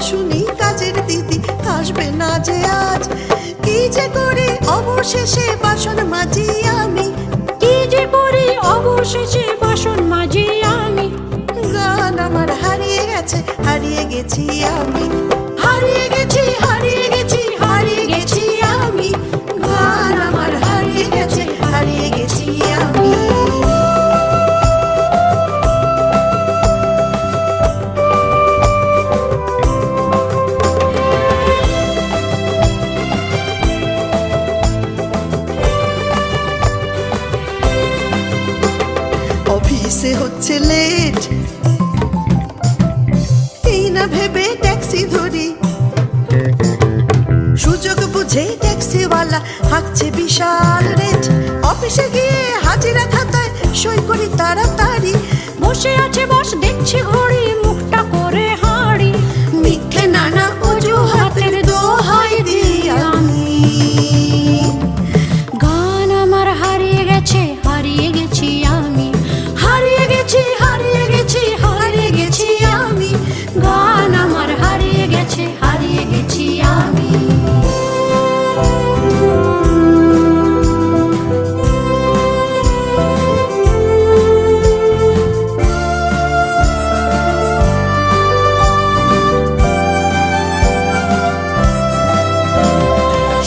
শুনি কাজের দিদি আসবে না যে আজ। কি যে করি অবশেষে বাসন মাজি আমি, কি যে করি অবশেষে বাসন মাজি আমি। গান আমার হারিয়ে গেছে, হারিয়ে গেছি আমি, হারিয়ে গেছি, হারিয়ে গেছি, হারিয়ে গেছি আমি। গান আমার হারিয়ে গেছে, হারিয়ে গেছি আমি। অফিসে হচ্ছে লেট, এই না ভেবে ট্যাক্সি ধরি। সুযোগ বুঝে ট্যাক্সিওয়ালা হাঁকছে বিশাল রেট। অফিসে গিয়ে হাজিরা খাতায় সই করি তাড়াতাড়ি। বসে আছে বস দেখছি ঘড়ি, মুখটা করে হাঁড়ি। মিথ্যে নানা অজুহাতের দোহাই দিই আমি। গান আমার হারিয়ে গেছে, হারিয়ে গেছি আমি। হারিয়ে গেছি, হারিয়ে গেছি, হারিয়ে গেছি আমি। গান আমার হারিয়ে গেছে, হারিয়ে গেছি আমি।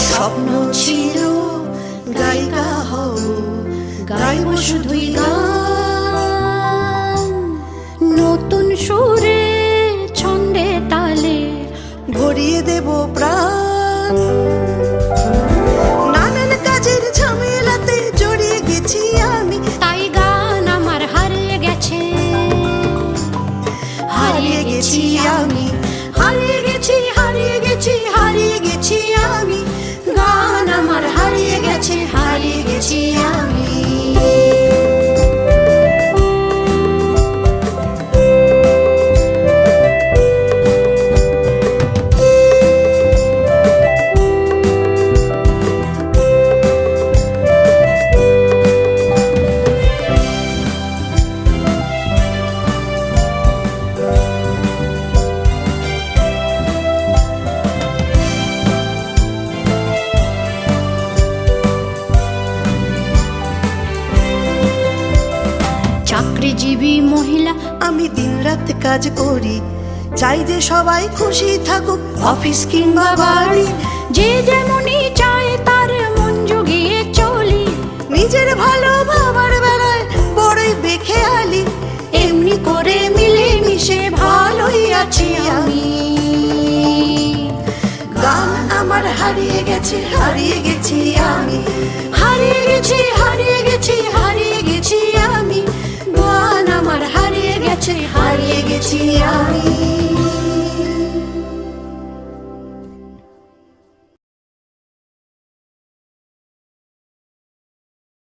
স্বপ্ন ছিল গায়িকা হব, গাইব শুধুই গান। নতুন সুরে ছন্দে তালে ভরিয়ে দেব প্রাণ। নানান কাজের ঝামেলাতে জড়িয়ে গেছি আমি, তাই গান আমার হারিয়ে গেছে, হারিয়ে গেছি আমি, হারিয়ে গেছি, হারিয়ে গেছি, হারিয়ে গেছি আমি। গান আমার হারিয়ে গেছে, হারিয়ে গেছি আমি। চাকরিজীবী মহিলা আমি দিনরাত কাজ করি, চাই যে সবাই খুশি থাকুক অফিস কিংবা বাড়ি। যে যেমনই চায় তার মন জুগিয়ে চলি। নিজের ভালো ভাবার বেলায় বড়ই বেখেয়ালি, এমনি করে মিলে মিশে ভালোই আছি আমি। গান আমার হারিয়ে গেছে, হারিয়ে গেছি আমি, হারিয়ে গেছি, হারিয়ে গেছি, হারিয়ে গেছি আমি। গান আমার হারিয়ে গেছে, হারিয়ে গেছি আমি।